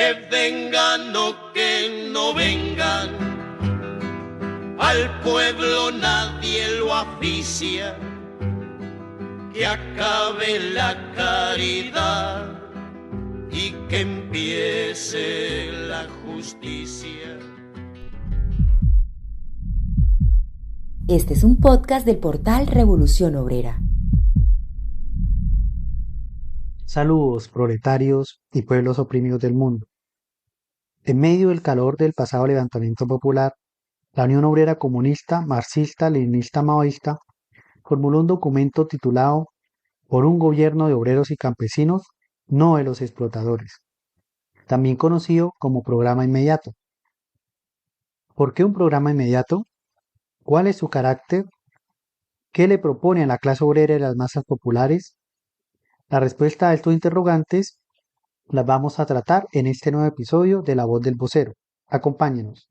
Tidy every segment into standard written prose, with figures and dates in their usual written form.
que vengan o que no vengan, al pueblo nadie lo aficia, que acabe la caridad y que empiece la justicia. Este es un podcast del portal Revolución Obrera. Saludos, proletarios y pueblos oprimidos del mundo. En medio del calor del pasado levantamiento popular, la Unión Obrera Comunista, Marxista, Leninista, Maoísta formuló un documento titulado Por un gobierno de obreros y campesinos, no de los explotadores, también conocido como Programa Inmediato. ¿Por qué un programa inmediato? ¿Cuál es su carácter? ¿Qué le propone a la clase obrera y las masas populares? La respuesta a estos interrogantes las vamos a tratar en este nuevo episodio de La Voz del Vocero. Acompáñenos.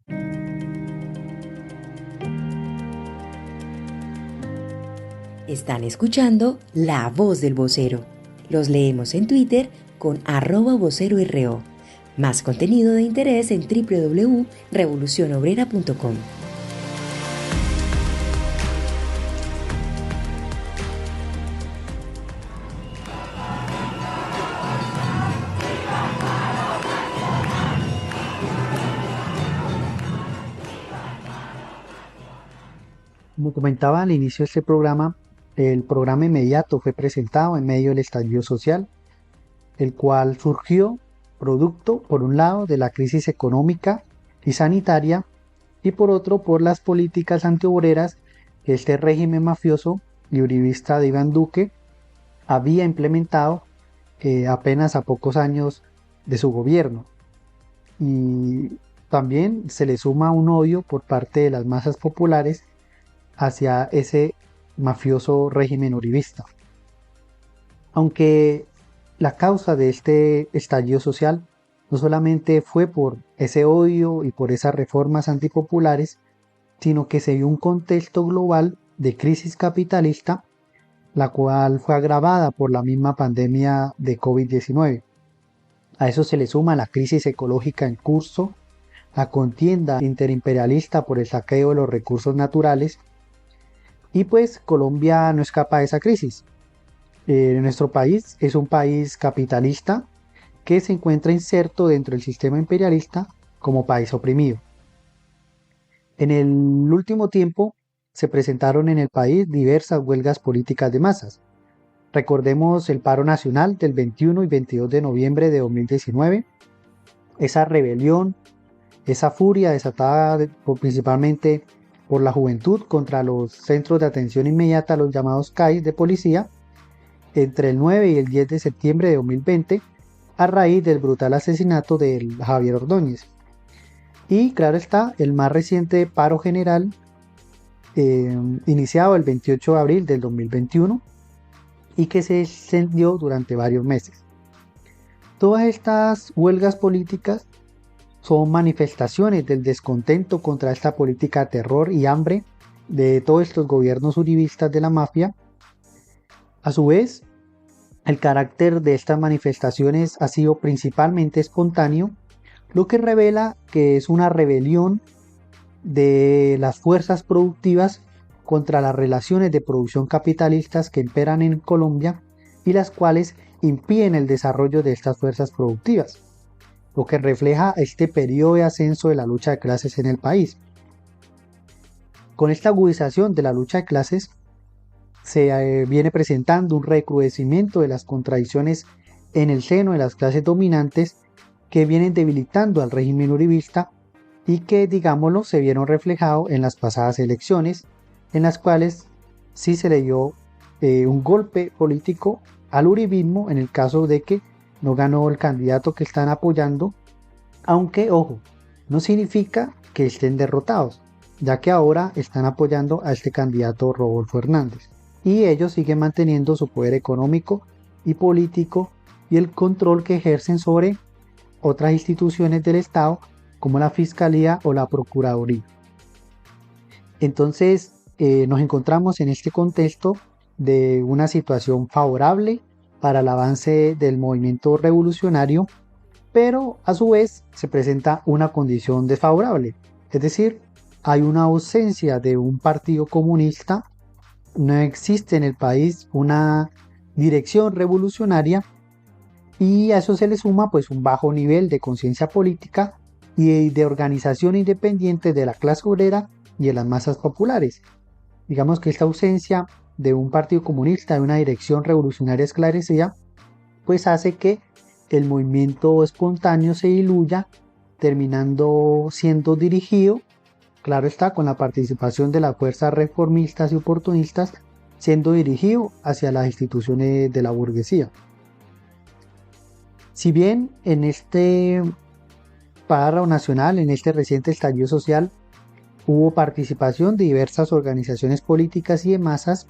Están escuchando La Voz del Vocero. Los leemos en Twitter con @voceroro. Más contenido de interés en www.revolucionobrera.com. Como comentaba al inicio de este programa, el programa inmediato fue presentado en medio del estallido social, el cual surgió producto, por un lado, de la crisis económica y sanitaria, y por otro, por las políticas antiobreras que este régimen mafioso y uribista de Iván Duque había implementado apenas a pocos años de su gobierno. Y también se le suma un odio por parte de las masas populares hacia ese mafioso régimen uribista. Aunque la causa de este estallido social no solamente fue por ese odio y por esas reformas antipopulares, sino que se dio un contexto global de crisis capitalista, la cual fue agravada por la misma pandemia de COVID-19. A eso se le suma la crisis ecológica en curso, la contienda interimperialista por el saqueo de los recursos naturales, y pues Colombia no escapa de esa crisis. Nuestro país es un país capitalista que se encuentra inserto dentro del sistema imperialista como país oprimido. En el último tiempo se presentaron en el país diversas huelgas políticas de masas. Recordemos el paro nacional del 21 y 22 de noviembre de 2019, esa rebelión, esa furia desatada principalmente por la juventud contra los centros de atención inmediata, los llamados CAIS de policía, entre el 9 y el 10 de septiembre de 2020, a raíz del brutal asesinato de Javier Ordóñez. Y claro está, el más reciente paro general, iniciado el 28 de abril del 2021, y que se extendió durante varios meses. Todas estas huelgas políticas son manifestaciones del descontento contra esta política de terror y hambre de todos estos gobiernos uribistas de la mafia. A su vez, el carácter de estas manifestaciones ha sido principalmente espontáneo, lo que revela que es una rebelión de las fuerzas productivas contra las relaciones de producción capitalistas que imperan en Colombia y las cuales impiden el desarrollo de estas fuerzas productivas, lo que refleja este periodo de ascenso de la lucha de clases en el país. Con esta agudización de la lucha de clases se viene presentando un recrudecimiento de las contradicciones en el seno de las clases dominantes que vienen debilitando al régimen uribista y que, digámoslo, se vieron reflejados en las pasadas elecciones, en las cuales sí se le dio un golpe político al uribismo en el caso de que no ganó el candidato que están apoyando, aunque, ojo, no significa que estén derrotados, ya que ahora están apoyando a este candidato Rodolfo Hernández, y ellos siguen manteniendo su poder económico y político y el control que ejercen sobre otras instituciones del Estado, como la Fiscalía o la Procuraduría. Entonces, nos encontramos en este contexto de una situación favorable para el avance del movimiento revolucionario pero a su vez se presenta una condición desfavorable, es decir, hay una ausencia de un partido comunista, no existe en el país una dirección revolucionaria y a eso se le suma pues un bajo nivel de conciencia política y de organización independiente de la clase obrera y de las masas populares. Digamos que esta ausencia de un partido comunista, de una dirección revolucionaria esclarecida, pues hace que el movimiento espontáneo se diluya, terminando siendo dirigido, claro está, con la participación de las fuerzas reformistas y oportunistas, siendo dirigido hacia las instituciones de la burguesía. Si bien en este paro nacional, en este reciente estallido social, hubo participación de diversas organizaciones políticas y de masas,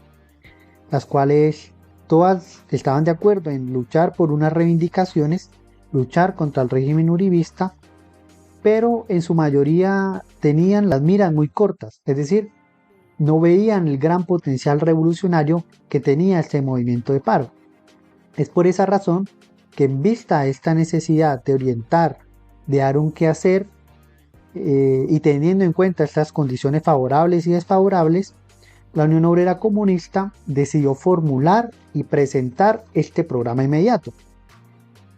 las cuales todas estaban de acuerdo en luchar por unas reivindicaciones, luchar contra el régimen uribista, pero en su mayoría tenían las miras muy cortas, es decir, no veían el gran potencial revolucionario que tenía este movimiento de paro. Es por esa razón que en vista a esta necesidad de orientar, de dar un quehacer, y teniendo en cuenta estas condiciones favorables y desfavorables, la Unión Obrera Comunista decidió formular y presentar este programa inmediato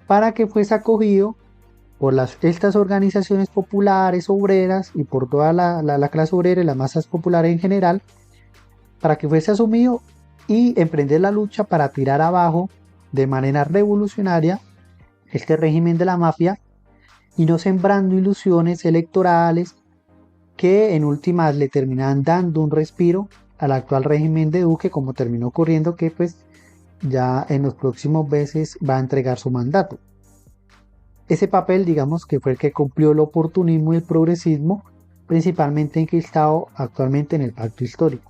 para que fuese acogido por estas organizaciones populares, obreras y por toda la clase obrera y las masas populares en general, para que fuese asumido y emprender la lucha para tirar abajo de manera revolucionaria este régimen de la mafia y no sembrando ilusiones electorales que en últimas le terminan dando un respiro al actual régimen de Duque, como terminó ocurriendo, que pues ya en los próximos meses va a entregar su mandato. Ese papel, digamos, que fue el que cumplió el oportunismo y el progresismo, principalmente enquistado actualmente en el pacto histórico.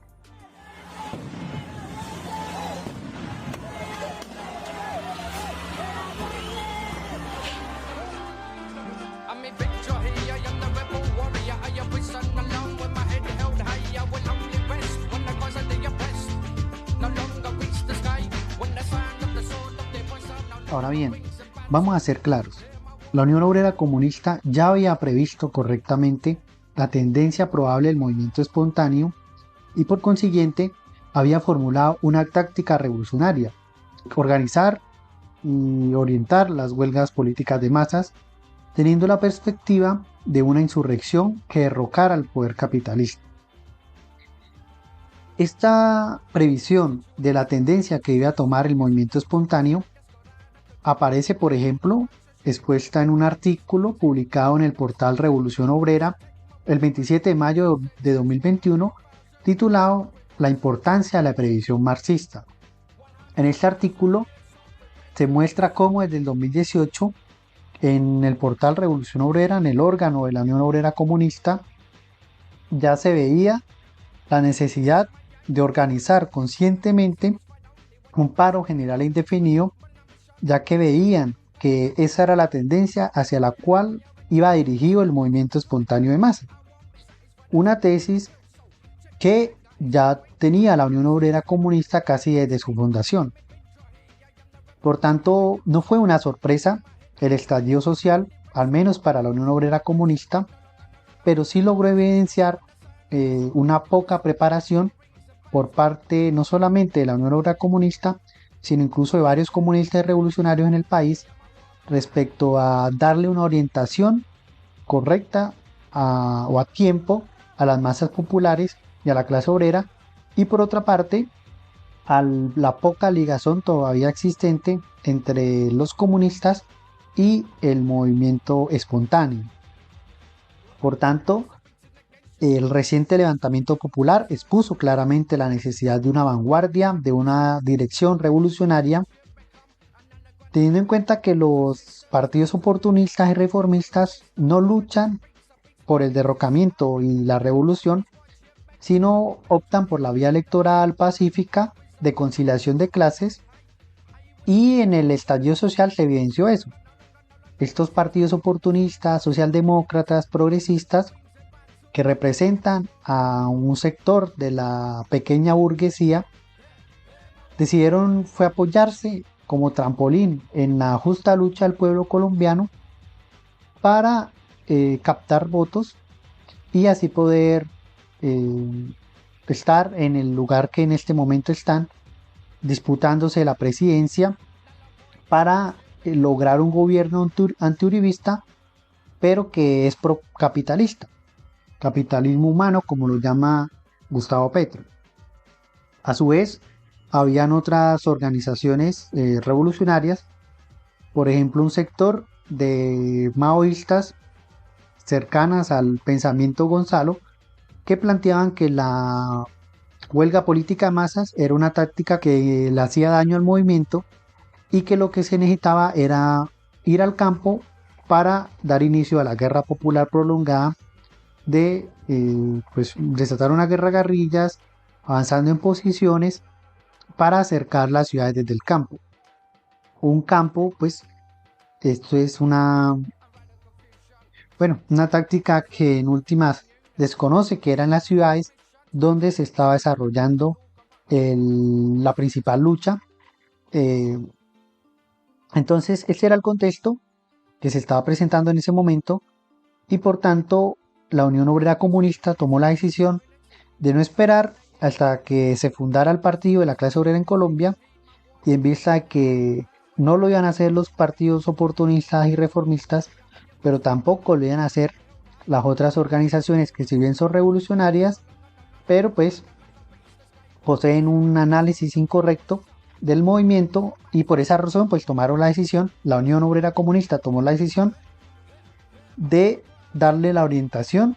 Ahora bien, vamos a ser claros. La Unión Obrera Comunista ya había previsto correctamente la tendencia probable del movimiento espontáneo y por consiguiente había formulado una táctica revolucionaria: organizar y orientar las huelgas políticas de masas, teniendo la perspectiva de una insurrección que derrocara al poder capitalista. Esta previsión de la tendencia que iba a tomar el movimiento espontáneo aparece, por ejemplo, expuesta en un artículo publicado en el portal Revolución Obrera el 27 de mayo de 2021, titulado La importancia de la previsión marxista. En este artículo se muestra cómo desde el 2018, en el portal Revolución Obrera, en el órgano de la Unión Obrera Comunista, ya se veía la necesidad de organizar conscientemente un paro general e indefinido, ya que veían que esa era la tendencia hacia la cual iba dirigido el movimiento espontáneo de masa. Una tesis que ya tenía la Unión Obrera Comunista casi desde su fundación. Por tanto, no fue una sorpresa el estallido social, al menos para la Unión Obrera Comunista, pero sí logró evidenciar una poca preparación por parte no solamente de la Unión Obrera Comunista, sino incluso de varios comunistas revolucionarios en el país, respecto a darle una orientación correcta o a tiempo a las masas populares y a la clase obrera, y por otra parte a la poca ligación todavía existente entre los comunistas y el movimiento espontáneo. Por tanto, el reciente levantamiento popular expuso claramente la necesidad de una vanguardia, de una dirección revolucionaria, teniendo en cuenta que los partidos oportunistas y reformistas no luchan por el derrocamiento y la revolución, sino optan por la vía electoral pacífica de conciliación de clases, y en el estallido social se evidenció eso. Estos partidos oportunistas, socialdemócratas, progresistas, que representan a un sector de la pequeña burguesía, decidieron fue apoyarse como trampolín en la justa lucha del pueblo colombiano para captar votos y así poder estar en el lugar que en este momento están, disputándose la presidencia para lograr un gobierno antiuribista, pero que es procapitalista, capitalismo humano, como lo llama Gustavo Petro. A su vez, habían otras organizaciones revolucionarias, por ejemplo, un sector de maoístas cercanas al pensamiento Gonzalo, que planteaban que la huelga política de masas era una táctica que le hacía daño al movimiento y que lo que se necesitaba era ir al campo para dar inicio a la guerra popular prolongada, de pues desatar una guerra de guerrillas, avanzando en posiciones para acercar las ciudades desde el campo. Un campo, pues esto es una táctica que en últimas desconoce, que eran las ciudades donde se estaba desarrollando la principal lucha. Entonces ese era el contexto que se estaba presentando en ese momento, y por tanto la Unión Obrera Comunista tomó la decisión de no esperar hasta que se fundara el partido de la clase obrera en Colombia, y en vista de que no lo iban a hacer los partidos oportunistas y reformistas, pero tampoco lo iban a hacer las otras organizaciones que, si bien son revolucionarias, pero pues poseen un análisis incorrecto del movimiento, y por esa razón pues tomaron la decisión, la Unión Obrera Comunista tomó la decisión de darle la orientación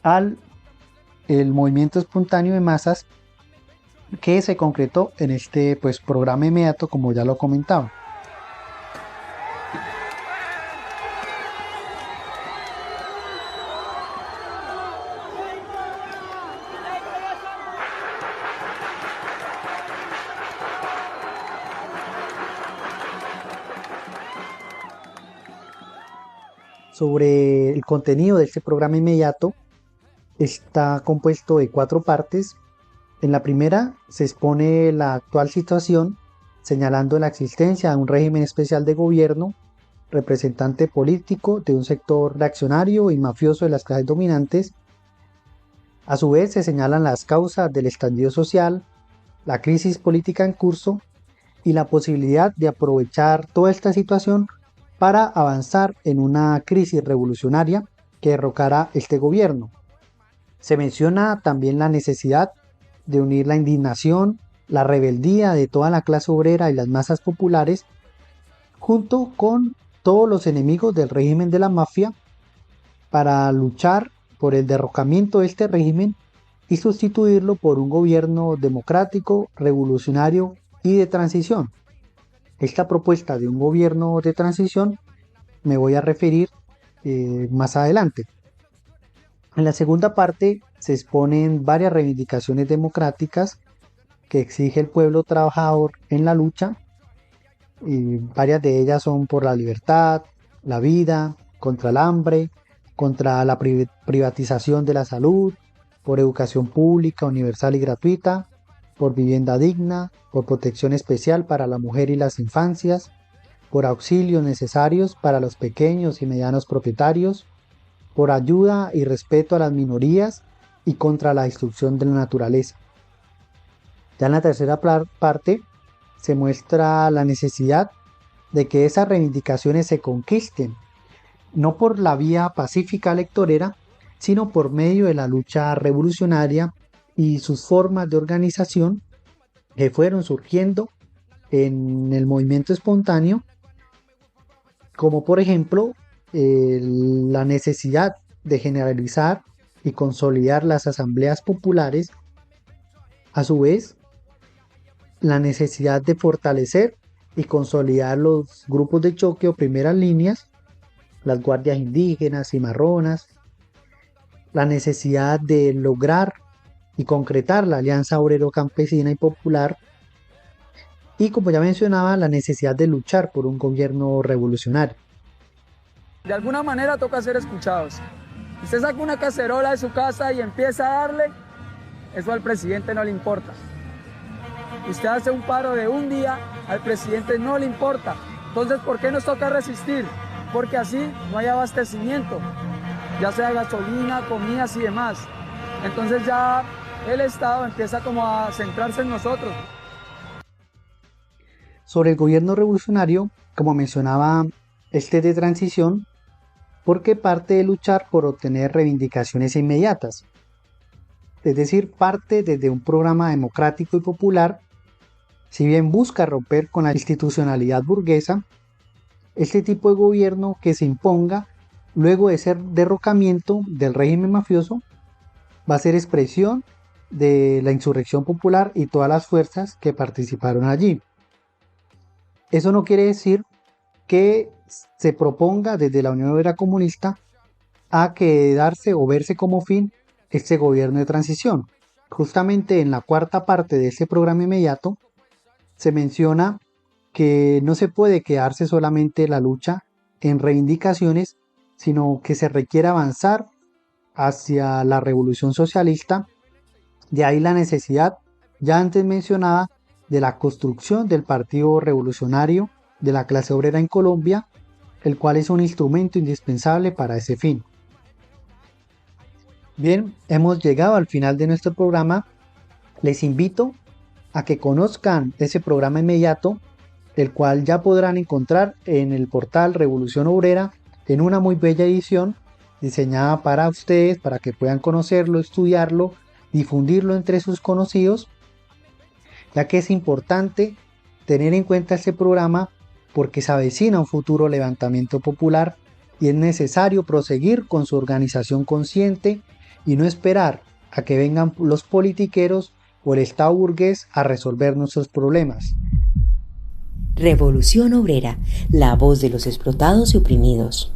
al el movimiento espontáneo de masas, que se concretó en este pues programa inmediato, como ya lo comentaba. Sobre el contenido de este programa inmediato, está compuesto de 4 partes. En la primera se expone la actual situación, señalando la existencia de un régimen especial de gobierno, representante político de un sector reaccionario y mafioso de las clases dominantes. A su vez se señalan las causas del estallido social, la crisis política en curso y la posibilidad de aprovechar toda esta situación para avanzar en una crisis revolucionaria que derrocará este gobierno. Se menciona también la necesidad de unir la indignación, la rebeldía de toda la clase obrera y las masas populares, junto con todos los enemigos del régimen de la mafia, para luchar por el derrocamiento de este régimen y sustituirlo por un gobierno democrático, revolucionario y de transición. Esta propuesta de un gobierno de transición me voy a referir más adelante. En la segunda parte se exponen varias reivindicaciones democráticas que exige el pueblo trabajador en la lucha, y varias de ellas son por la libertad, la vida, contra el hambre, contra la privatización de la salud, por educación pública, universal y gratuita, por vivienda digna, por protección especial para la mujer y las infancias, por auxilios necesarios para los pequeños y medianos propietarios, por ayuda y respeto a las minorías y contra la destrucción de la naturaleza. Ya en la tercera parte se muestra la necesidad de que esas reivindicaciones se conquisten, no por la vía pacífica electorera, sino por medio de la lucha revolucionaria y sus formas de organización que fueron surgiendo en el movimiento espontáneo, como por ejemplo la necesidad de generalizar y consolidar las asambleas populares, a su vez la necesidad de fortalecer y consolidar los grupos de choque o primeras líneas, las guardias indígenas y marronas, la necesidad de lograr y concretar la alianza obrero-campesina y popular, y como ya mencionaba, la necesidad de luchar por un gobierno revolucionario. De alguna manera toca ser escuchados. Usted saca una cacerola de su casa y empieza a darle, eso al presidente no le importa. Usted hace un paro de un día, al presidente no le importa. Entonces, ¿por qué nos toca resistir? porque así no hay abastecimiento, ya sea gasolina, comidas y demás. Entonces ya el Estado empieza como a centrarse en nosotros. Sobre el gobierno revolucionario, como mencionaba, este de transición, porque parte de luchar por obtener reivindicaciones inmediatas, es decir, parte desde un programa democrático y popular. Si bien busca romper con la institucionalidad burguesa, este tipo de gobierno que se imponga luego de ser derrocamiento del régimen mafioso va a ser expresión de la insurrección popular y todas las fuerzas que participaron allí. Eso no quiere decir que se proponga desde la Unión Obrera Comunista a quedarse o verse como fin este gobierno de transición. Justamente en la cuarta parte de este programa inmediato se menciona que no se puede quedarse solamente la lucha en reivindicaciones, sino que se requiere avanzar hacia la revolución socialista. De ahí la necesidad, ya antes mencionada, de la construcción del Partido Revolucionario de la Clase Obrera en Colombia, el cual es un instrumento indispensable para ese fin. Bien, hemos llegado al final de nuestro programa. Les invito a que conozcan ese programa inmediato, el cual ya podrán encontrar en el portal Revolución Obrera en una muy bella edición diseñada para ustedes, para que puedan conocerlo, estudiarlo, difundirlo entre sus conocidos, ya que es importante tener en cuenta este programa porque se avecina un futuro levantamiento popular y es necesario proseguir con su organización consciente y no esperar a que vengan los politiqueros o el Estado burgués a resolver nuestros problemas. Revolución Obrera, la voz de los explotados y oprimidos.